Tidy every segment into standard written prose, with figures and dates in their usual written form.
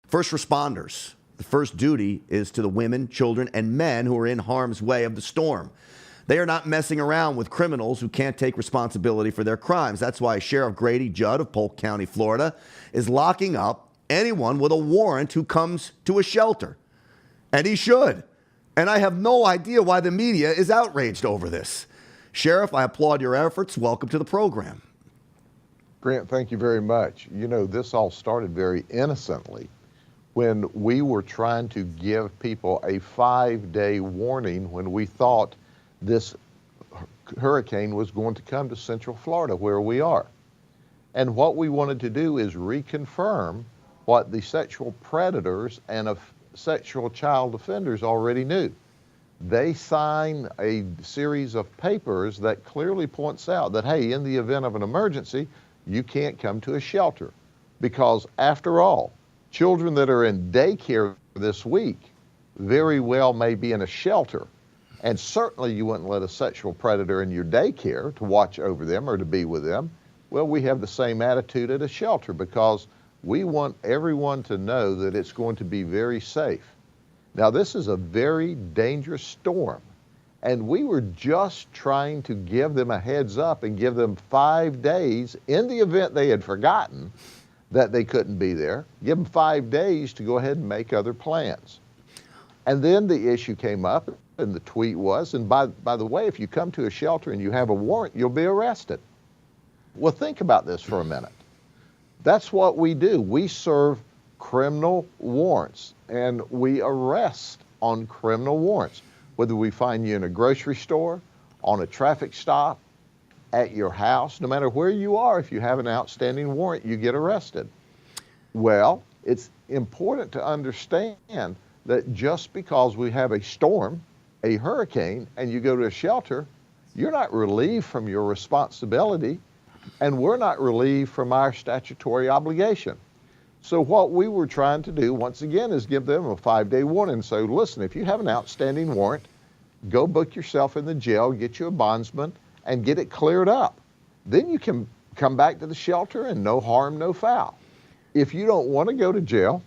First responders. The first duty is to the women, children, and men who are in harm's way of the storm. They are not messing around with criminals who can't take responsibility for their crimes. That's why Sheriff Grady Judd of Polk County, Florida, is locking up anyone with a warrant who comes to a shelter. And he should. And I have no idea why the media is outraged over this. Sheriff, I applaud your efforts. Welcome to the program. Grant, thank you very much. You know, this all started very innocently when we were trying to give people a 5-day warning when we thought this hurricane was going to come to Central Florida, where we are. And what we wanted to do is reconfirm what the sexual predators and sexual child offenders already knew. They sign a series of papers that clearly points out that, hey, in the event of an emergency, you can't come to a shelter. Because after all, children that are in daycare this week very well may be in a shelter. And certainly you wouldn't let a sexual predator in your daycare to watch over them or to be with them. Well, we have the same attitude at a shelter because we want everyone to know that it's going to be very safe. Now, this is a very dangerous storm, and we were just trying to give them a heads up and give them 5 days in the event they had forgotten that they couldn't be there, give them 5 days to go ahead and make other plans. And then the issue came up, and the tweet was, and by the way, if you come to a shelter and you have a warrant, you'll be arrested. Well, think about this for a minute. That's what we do. We serve criminal warrants, and we arrest on criminal warrants. Whether we find you in a grocery store, on a traffic stop, at your house, no matter where you are, if you have an outstanding warrant, you get arrested. Well, it's important to understand that just because we have a storm, a hurricane, and you go to a shelter, you're not relieved from your responsibility, and we're not relieved from our statutory obligation. So what we were trying to do, once again, is give them a 5-day warning. So listen, if you have an outstanding warrant, go book yourself in the jail, get you a bondsman, and get it cleared up. Then you can come back to the shelter and no harm, no foul. If you don't want to go to jail,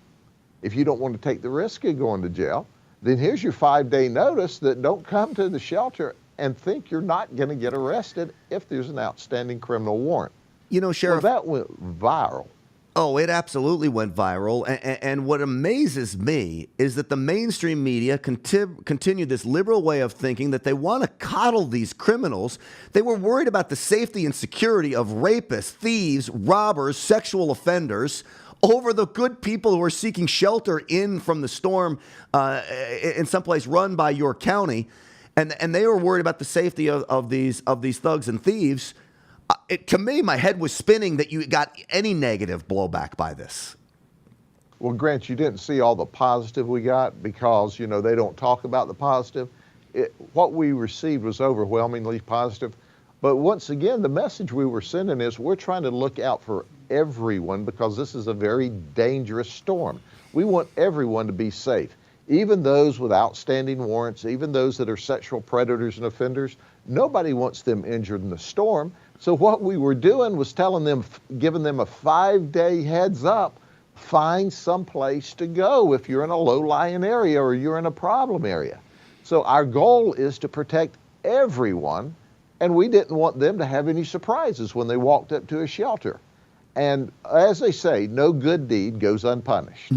if you don't want to take the risk of going to jail, then here's your 5-day notice that don't come to the shelter and think you're not going to get arrested if there's an outstanding criminal warrant. You know, Sheriff, well, that went viral. Oh, it absolutely went viral. And what amazes me is that the mainstream media continued this liberal way of thinking that they want to coddle these criminals. They were worried about the safety and security of rapists, thieves, robbers, sexual offenders over the good people who are seeking shelter in from the storm in someplace run by your county. And they were worried about the safety of these thugs and thieves. To me, my head was spinning that you got any negative blowback by this. Well, Grant, you didn't see all the positive we got because, you know, they don't talk about the positive. What we received was overwhelmingly positive. But once again, the message we were sending is we're trying to look out for everyone because this is a very dangerous storm. We want everyone to be safe, even those with outstanding warrants, even those that are sexual predators and offenders. Nobody wants them injured in the storm. So what we were doing was telling them, giving them a 5-day heads up, find some place to go if you're in a low-lying area or you're in a problem area. So our goal is to protect everyone, and we didn't want them to have any surprises when they walked up to a shelter. And as they say, no good deed goes unpunished.